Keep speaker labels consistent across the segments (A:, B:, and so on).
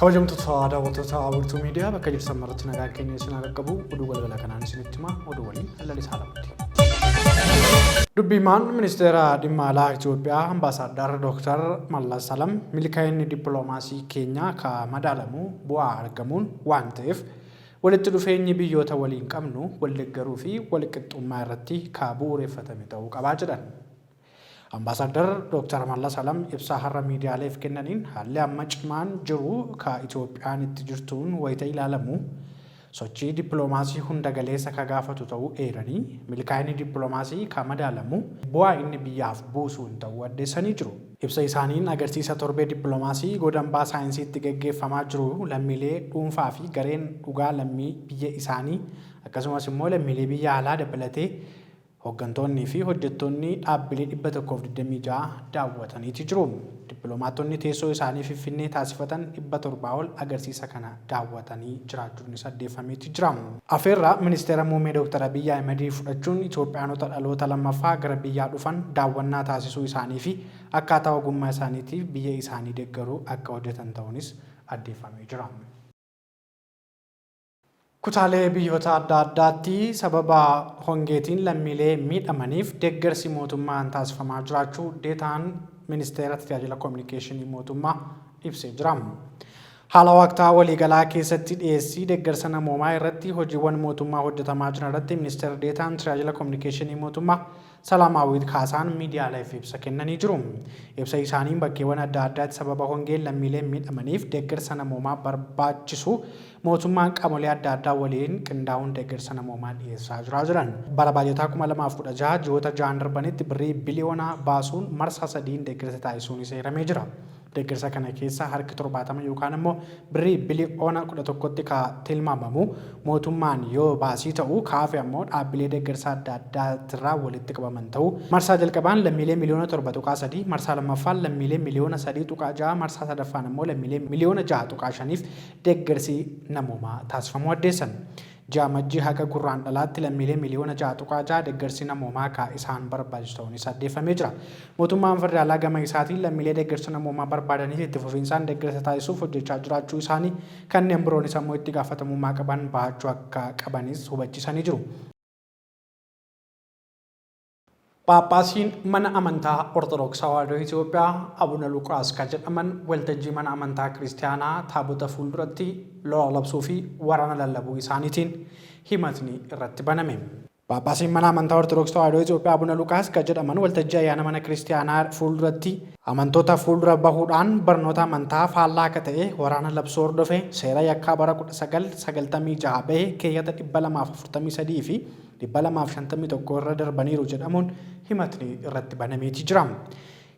A: Kabajamtoota daawwattoota Awurtuu Miidiyaa bakka jirtan maratti nagaa keenya isin qaqqabu oduu galgala kanaan isinitti hima oduu waliin Lalisaa Lamuuti. Dubbiimaan ministeera dhimma alaa Itoophiyaa Ambaasaadder Dr. Mallas Alam milkaa'inni dippiloomaasii keenya ka madaalamu bu'aa argamuun waan ta'eef walitti dhufeenyi biyyoota waliin qabnu waldeeggaruu fi walqixxummaa irratti ka bu'uureffatame ta'uu qabaa jedhan. Ambaasaadder Dr. Mallas Alam ibsa har'a miidiyaaleef kennaniin haalli amma cimaan jiru ka Itoophiyaan itti jirtuun wayita ilaalamu sochii dippiloomaasii hunda galeessa ka gaafatu ta'uu eeranii milkaa'inni dippiloomaasii ka madaalamu bu'aa inni biyyaaf buusuun ta'uu addeessanii jiru. Ibsa isaaniin agarsiisa torbee dippiloomaasii godambaa saayinsiitti gaggeeffamaa jiru lammiilee dhuunfaa fi gareen dhugaa lammii biyya isaanii akkasumas immoo lammiilee biyya alaa dabalatee hooggantoonni fi hojjettoonni dhaabbilee 126 daawwataniiti jiru. Dippiloomaatonni teessoo isaanii Finfinnee taasifatan 700 ol agarsiisa kana daawwatanii jiraachuun isaa addeeffameeti jira. Afeerraa ministeera muummee Dr. Abiy Ahmed fudhachuun Itoophiyaanota dhaloota lammaffaa gara biyyaa dhufan daawwannaa taasisuu isaanii fi akkaataa ogummaa isaaniitiif biyya isaanii deeggaruu akka hojjetan ta'uunis addeeffamee jira. Kutaalee biyyoota adda addaatti sababa hongeetiin lammiilee miidhamaniif deeggarsi mootummaan taasifamaa jiraachuu deetaan ministeera tajaajila kominikeeshinii mootummaa ibsee jira. Haala waqtaa waliigalaa keessatti dhiyeessii deeggarsa namoomaa irratti hojiiwwan mootummaa hojjetamaa jiran irratti ministeera deetaan tajaajila kominikeeshinii mootummaa Salaamaawwiit Kaasaan miidiyaaleef ibsa kennanii jiru. Ibsa isaaniin bakkeewwan adda addaatti sababa hongeen lammiilee miidhamaniif deeggarsa namoomaa barbaachisu mootummaan qaamolee adda addaa waliin qindaa'uun deeggarsa namoomaa dhiyeessaa jiran. Bara baajataa 2016 ji'oota 6 darbanitti birrii biliyoona baasuun marsaa 3 deeggarsa taasisuun eeramee jira. Deeggarsa kana keessa harki 70 yookaan immoo birrii biliyoona 11tti ka tilmaamamu mootummaan yoo baasii ta'u kaafe ammoo dhaabbilee deeggarsa adda addaatirraa walitti qabaman ta'u marsaa jalqabaan lammiilee miliyoona 7.3 marsaa lammaffaan lammiilee miliyoona 3.6 marsaa sadaffaan ammoo lammiilee miliyoona 6.5 deeggarsi namoomaa taasifamuu addeessan. Jaamajjii haga gurraandhalaatti lammiilee miliyoona 6.6 deeggarsi namoomaa ka isaan barbaachisu ta'uunis addeeffamee jira. Mootummaan federaalaa gama isaatiin lammiilee deeggarsa namoomaa barbaadaniif itti fufiinsaan deeggarsa taasisuuf hojjechaa jiraachuu isaanii kanneen biroonis ammoo itti gaafatamummaa qaban bahachuu akka qabanis hubachiisanii jiru. Paappaasiin mana amantaa Ortodoksii Tawaahidoo Itoophiyaa Abuna Luqaas kan jedhaman waltajjii mana amantaa Kiristaanaa taabota fuulduratti lola labsuu fi waraana lallabuu isaaniitiin himatni irratti baname. Paappaasiin mana amantaa Ortodoksii Tawaahidoo Itoophiyaa Abuna Luqaas kan jedhaman waltajjii ayyaana mana Kiristaanaa fuulduratti amantoota fuuldura bahuudhaan barnoota amantaa faallaa akka ta'e waraana labsuu hordofe seera yakkaa bara 1996 bahee keeyyata 243 fi 251 irra darbaniiru jedhamuun himatni irratti banameeti jira.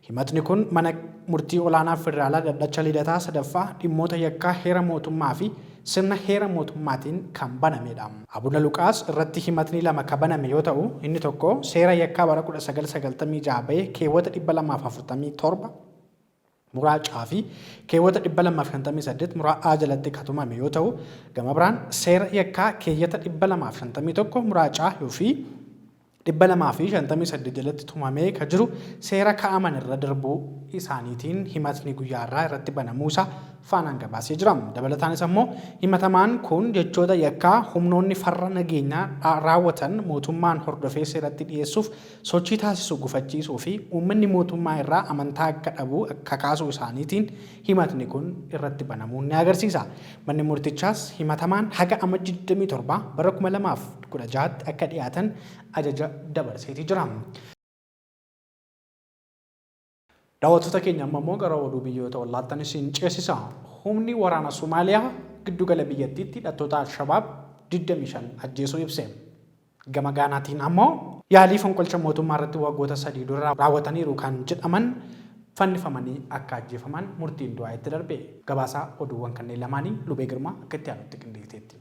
A: Himatni kun mana murtii olaanaa federaalaa Dhaddacha Lidataa sadaffaa dhimmoota yakkaa heera mootummaa fi sirna heera mootummaatiin kan banamedha. Abuna Luqaas irratti himatni lama kan baname yoo ta'u inni tokko seera yakkaa bara 1996 bahee keewwata 247 muraacaa fi keewwata 258 muraa'aa jalatti katumame yoo ta'u gama biraan seera yakkaa keeyyata 251 muraacaa yoo fi 258 jalatti tumamee kan jiru seera kaa'aman irra darbuu isaaniitiin himatni guyyaarraa irratti banamuusaa faanaan gabaasee jira. Dabalataanis ammoo himatamaan kun jechoota yakkaa humnoonni farra nageenyaa raawwatan mootummaan hordofee seeratti dhiyeessuuf sochii taasisu gufachiisuu fi uummanni mootummaa irraa amantaa akka dhabu akka kaasuu isaaniitiin himatni kun irratti banamuun ni agarsiisa. Manni murtichaas himatamaan haga amajjii 27 bara 2016 akka dhiyaatan ajaja dabarseeti jira. Daawwattoota keenya ammoo gara oduu biyyoota ollaattan isin ceesisa. Humni waraana Somaaliyaa giddugala biyyattiitti hidhattoota Al-Shabaab 25 ajjeesuu ibse. Gama Gaanaatiin ammoo yaalii fonqolcha mootummaa irratti waggoota 3 dura raawwataniiru kan jedhaman fannifamanii akka ajjeefaman murtiin du'aa itti darbe. Gabaasaa oduuwwan kanneen lamaanii Lubee Girmaa akka itti aanutti qindeessiteetti.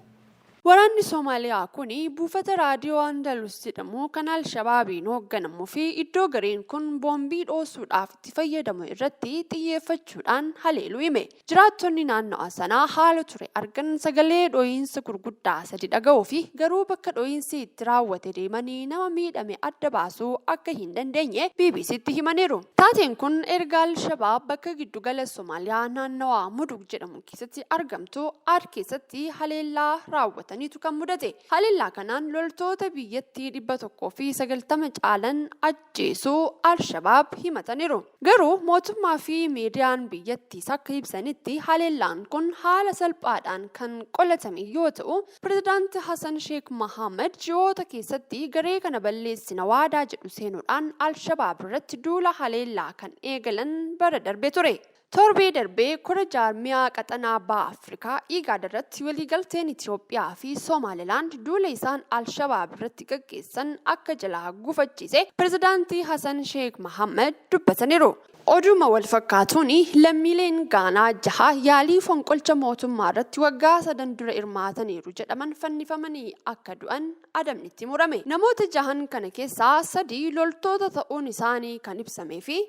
B: Waraanni Soomaaliyaa kuni buufata raadiyoo Andalus jedhamu kan Al-Shabaabiin hoogganamuu fi iddoo gareen kun boombii dhoosuudhaaf itti fayyadamu irratti xiyyeeffachuudhaan haleeluu hime. Jiraattonni naannoo sanaa haala ture argan sagalee dhooyinsa gurguddaa sadi dhaga'uu fi garuu bakka dhooyinsi itti raawwate deemanii nama miidhame adda baasuu akka hin dandeenye BBCtti himaniiru. Taateen kun erga Al-Shabaab bakka giddugala Soomaaliyaa naannawaa Mudug jedhamu keessatti argamtu Aad keessatti haleellaa raawwate. Kan mudate haleellaa kanaan loltoota biyyattii 190 caalan ajjeesuu Al-Shabaab himataniiru. Garuu mootummaa fi miidiyaan biyyattiis akka ibsanitti haleellaan kun haala salphaadhaan kan qolatame yoo ta'u, Pireezidaanti Hassan Sheikh Mohammed ji'oota keessatti garee kana balleessina waadaa jedhu seenuudhaan Al-Shabaab irratti duula haleellaa kan eegalan bara darbe ture. Torbee darbee kora jaarmiyaa qaxanaa baha Afrikaa IGAD irratti waliigalteen Itoophiyaa fi Somaalilaand duula isaan Al-Shabaab irratti gaggeessan akka jalaa gufachiise Pireezidaantii Hassan Sheikh Mohammed dubbataniiru. Oduma wal fakkaatuun lammiileen Gaanaa 6 yaalii fonqolcha mootummaa irratti waggaa 3 dura hirmaataniiru jedhaman fannifamanii akka du'an adabnitti murame. Namoota 6 kana keessaa 3 loltoota ta'uun isaanii kan ibsamee fi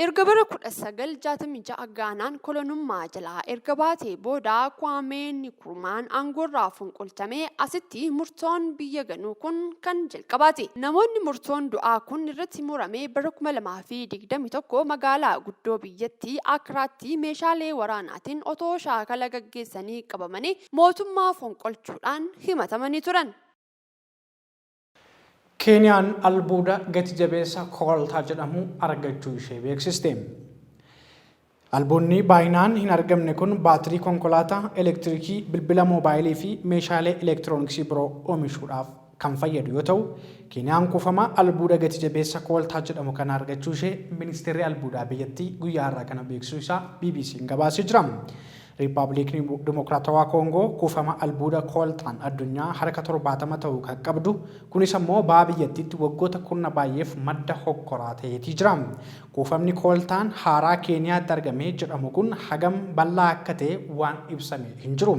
B: erga bara 1966 Gaanaan kolonummaa jalaa erga baatee booda Kwame Nkrumah aangoorraa fonqolchamee asitti murtoon biyya ganuu kun kan jalqabaati. Namoonni murtoon du'aa kun irratti murame bara 2021 magaalaa guddoo biyyattii Akkiraatti meeshaalee waraanaatiin otoo shaakala gaggeessanii qabamanii mootummaa fonqolchuudhaan himatamanii turan.
A: Keeniyaan albuuda gati jabeessa kooltaa jedhamu argachuu ishee beeksiste. Albuudni baay'inaan hin argamne kun baatirii konkolaataa, elektiriikii, bilbila moobaayilii fi meeshaalee elektirooniksii biroo oomishuudhaaf kan fayyadu yoo ta'u, Keeniyaan kuufama albuuda gati jabeessa kooltaa jedhamu kana argachuu ishee ministeerri albuudaa biyyattii guyyaa har'aa kana beeksisuu isaa BBC'n gabaasee jira. Riippaabilikni Dimokiraatawaa Koongoo kuufama albuuda kooltaan addunyaa harka 70 ta'uu kan qabdu kunis immoo baha biyyattiitti waggoota kurna baay'eef madda hokkoraa ta'eetii jira. Kuufamni kooltaan haaraa Keeniyaatti argamee jedhamu kun hagam bal'aa akka ta'e waan ibsame hin jiru.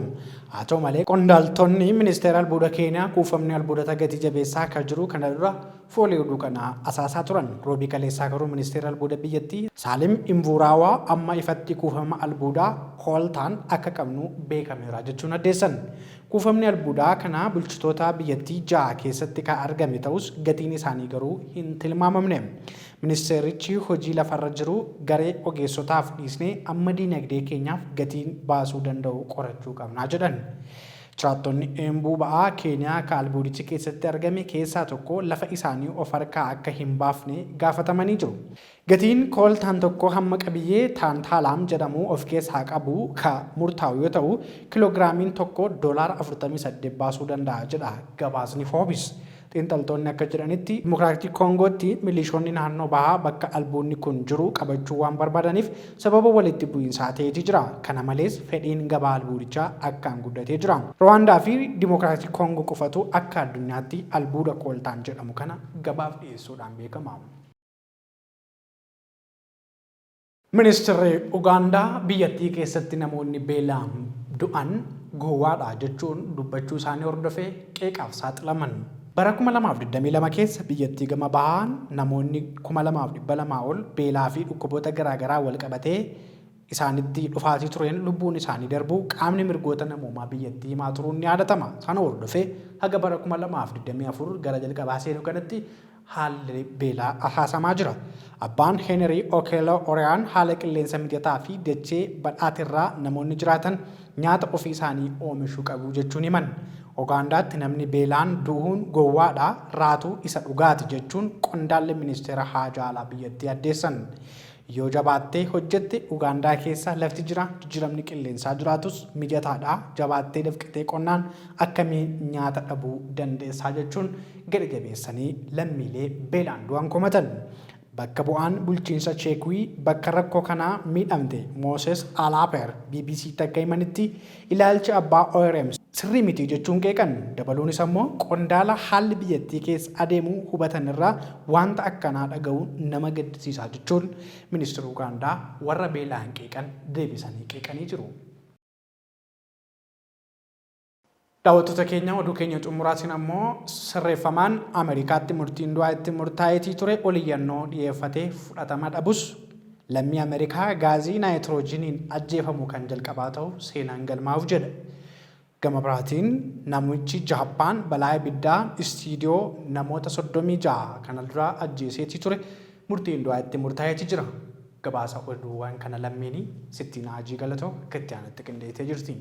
A: Haa ta'u malee qondaaltonni ministeera albuuda Keeniyaa kuufamni albuudota gati jabeessaa akka jiru kana dura foolii oduu kana asaasaa turan. Roobii kaleessaa garuu ministeera albuuda biyyattii Saalim Imvuraawaa amma ifatti kuufama albuudaa kooltaan akka qabnu beekameera jechuun addeessan. Kuufamni albuudaa kana bulchitoota biyyattii 6 keessatti kan argame ta'us gatiin isaanii garuu hin tilmaamamne. Ministeerichi hojii lafarra jiru garee ogeessotaaf dhiisnee amma diinagdee keenyaaf gatiin baasuu danda'u qorachuu qabnaa jedhan. Jiraattonni Embu ba'aa Keeniyaa kan albuudichi keessatti argame keessaa tokko lafa isaanii of harkaa akka hin baafne gaafatamanii jiru. Gatiin kooltaan tokko hamma qabiyyee taantaalaam jedhamu of keessaa qabu kan murtaa'u yoo ta'u, kiloogiraamiin tokko $48 baasuu danda'a jedha gabaasni Forbes. Xiinxaltoonni akka jedhanitti Dimokiraatik Koongootti milishoonni naannoo bahaa bakka albuudni kun jiru qabachuu waan barbaadaniif sababa walitti bu'iinsaa ta'eeti jira. Kana malees fedhiin gabaa albuudichaa akkaan guddatee jira. Rwaandaa fi Dimokiraatik Koongoo qofatu akka addunyaatti albuuda kooltaan jedhamu kana gabaaf dhiyeessuudhaan beekama. Ministeerri Ugaandaa biyyattii keessatti namoonni beelaan du'an gowwaadha jechuun dubbachuu isaanii hordofee qeeqaaf saaxilaman. Bara 2022 keessa biyyattii gama bahaan namoonni 2,200 ol beelaa fi dhukkuboota garaagaraa wal qabatee isaanitti dhufaatii tureen lubbuun isaanii darbuu qaamni mirgoota namoomaa biyyattii himaa turuun ni yaadatama. Sana hordofee haga bara 2024 gara jalqabaa seenuu kanatti haalli beelaa haasamaa jira. Abbaan Henry Okello Oriyaan haala qilleensa mijataa fi dachee badhaatirraa namoonni jiraatan nyaata ofii isaanii oomishuu qabu jechuun himan. Ugaandaatti namni beelaan du'uun gowwaadha raatu isa dhugaati jechuun qondaalli ministeera haajaa alaa biyyattii addeessan. Yoo jabaattee hojjette Ugaandaa keessa lafti jira jijjiiramni qilleensaa jiraatus mijataadha jabaattee dafqitee qonnaan akkamiin nyaata dhabuu dandeessaa jechuun gadi jabeessanii lammiilee beelaan du'an komatan. Bakka bu'aan bulchiinsa Cheekwii bakka rakkoo kanaa miidhamte Moses Alaper BBC'tti akka himanitti ilaalchi abbaa ORM sirrii miti jechuun qeeqan. Dabaluunis immoo qondaala haalli biyyattii keessa adeemuu hubatan irraa wanta akkanaa dhaga'uun nama gaddisiisaa jechuun ministeera Ugaandaa warra beelaan qeeqan deebisanii qeeqanii jiru. Daawwattoota keenya oduu keenya xumuraatiin ammoo sirreeffamaan Ameerikaatti murtiin du'aa itti murtaa'eetii ture oliyyannoo dhiyeeffatee fudhatama dhabus lammii Ameerikaa gaazii naayitiroojiiniin ajjeefamuu kan jalqabaa ta'u seenaan galmaa'uuf jedha. Gama biraatiin namichi Jaappaan balaa ibiddaa istiidiyoo namoota 36 kana dura ajjeeseetii ture murtiin du'aa itti murtaa'eetii jira. Gabaasa oduuwwan kana lammiin Sittiin Haajii Galatoo akka itti aanutti qindeessitee jirti.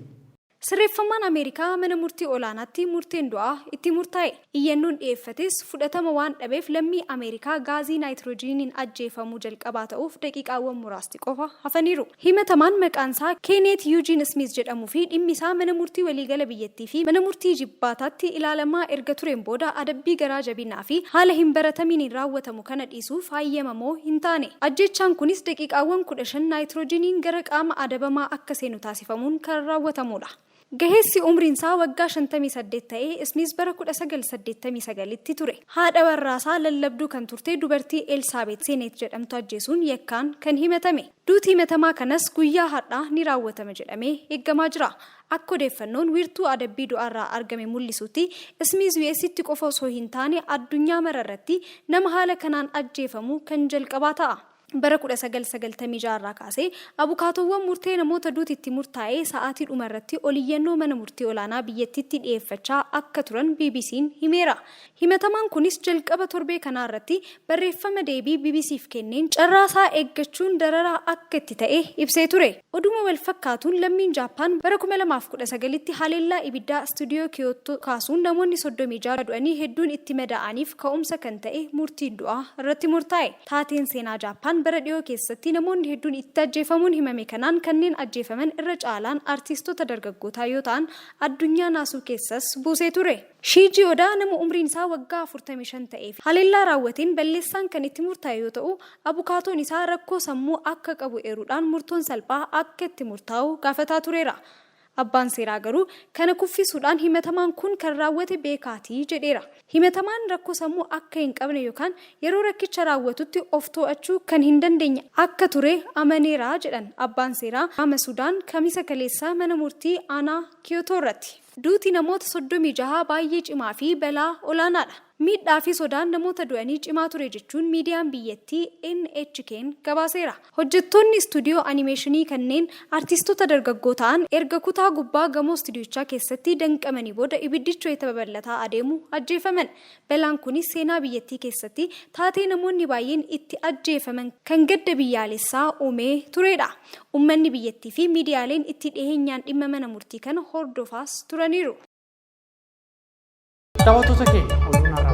C: Sirreeffamaan Ameerikaa mana murtii olaanaatti murtiin du'aa itti murtaa'e. Iyyannoon dhiyeeffates fudhatama waan dhabeef lammii Ameerikaa gaazii naayitiroojiiniin ajjeefamuu jalqabaa ta'uuf daqiiqaawwan muraasti qofa hafaniiru. Himatamaan maqaan isaa Keenet Yuujiin Smith jedhamuu fi dhimmi isaa mana murtii waliigala biyyattii fi mana murtii jibbaataatti ilaalamaa erga tureen booda adabbii garaa jabinaa fi haala hin baratamiin raawwatamu kana dhiisuuf hayyamamoo hin taane. Ajjechaan kunis daqiiqaawwan 15 naayitiroojiiniin gara qaama adabamaa akka seenu taasifamuun kan raawwatamudha. Gaheessi umriin isaa waggaa 58 ta'ee Smith bara 1989tti ture. Haadha warraasaa lallabduu kan turte dubartii Elsaabeet Seenet jedhamtu ajjeesuun yakkaan kan himatame. Duuti himatamaa kanas guyyaa har'aa ni raawwatama jedhamee eeggamaa jira. Akka odeeffannoon wiirtuu adabbii du'aarraa argame mul'isutti Smith US'tti qofa osoo hin taane addunyaa mararratti nama haala kanaan ajjeefamu kan jalqabaa ta'a. Bara 1996 irraa kaasee abukaatowwan murtee namoota duutitti murtaa'ee sa'aatii dhumarratti oliyyannoo mana murtii olaanaa biyyattiitti dhiyeeffachaa akka turan BBC'n himeera. Himatamaan kunis jalqaba torbee kanaarratti barreeffama deebii BBC'f kenneen carraasaa eeggachuun dararaa akka itti ta'e ibsee ture. Oduma wal fakkaatuun lammiin Jaappaan bara 2019tti haleellaa ibiddaa istuudiyoo Kiyoottoo kaasuun namoonni 36 du'anii hedduun itti madaa'aniif ka'umsa kan ta'e murtiin du'aa irratti murtaa'e. Taateen seenaa Jaappaan bara dhiyoo keessatti namoonni hedduun itti ajjeefamuun himame kanaan kanneen ajjeefaman irra caalaan artiistota dargaggootaa yoo ta'an addunyaa naasuu keessas buusee ture. Shiiji Odaa nama umriin isaa waggaa 45 ta'eef haleellaa raawwateen balleessaan kan itti murtaa'e yoo ta'u abukaatoon isaa rakkoo sammuu akka qabu eeruudhaan murtoon salphaa akka itti murtaa'u gaafataa tureera. Abbaan seeraa garuu kana kuffisuudhaan himatamaan kun kan raawwate beekaatii jedheera. Himatamaan rakkoo sammuu akka hin qabne yookaan yeroo rakkicha raawwatutti of to'achuu kan hin dandeenye akka ture amaneera jedhan abbaan seeraa Ama Sudaan kamisa kaleessaa mana murtii aanaa Kiyotoo irratti. Duuti namoota 36 baay'ee cimaa fi balaa olaanaadha. Miidhaa fi sodaan namoota du'anii cimaa ture jechuun miidiyaan biyyattii NHK'n gabaaseera. Hojjettoonni istuudiyoo animeeshinii kanneen artiistota dargaggoo ta'an erga kutaa gubbaa gamoo istuudiyochaa keessatti danqamanii booda ibiddicha itti babal'ataa adeemu ajjeefaman. Balaan kunis seenaa biyyattii keessatti taatee namoonni baay'een itti ajjeefaman kan gadda biyyaalessaa uumee turedha. Uummanni biyyattii fi miidiyaaleen itti dhiheenyaan dhimma mana murtii kana hordofaas turaniiru.
A: Daawwattoota keenya oduun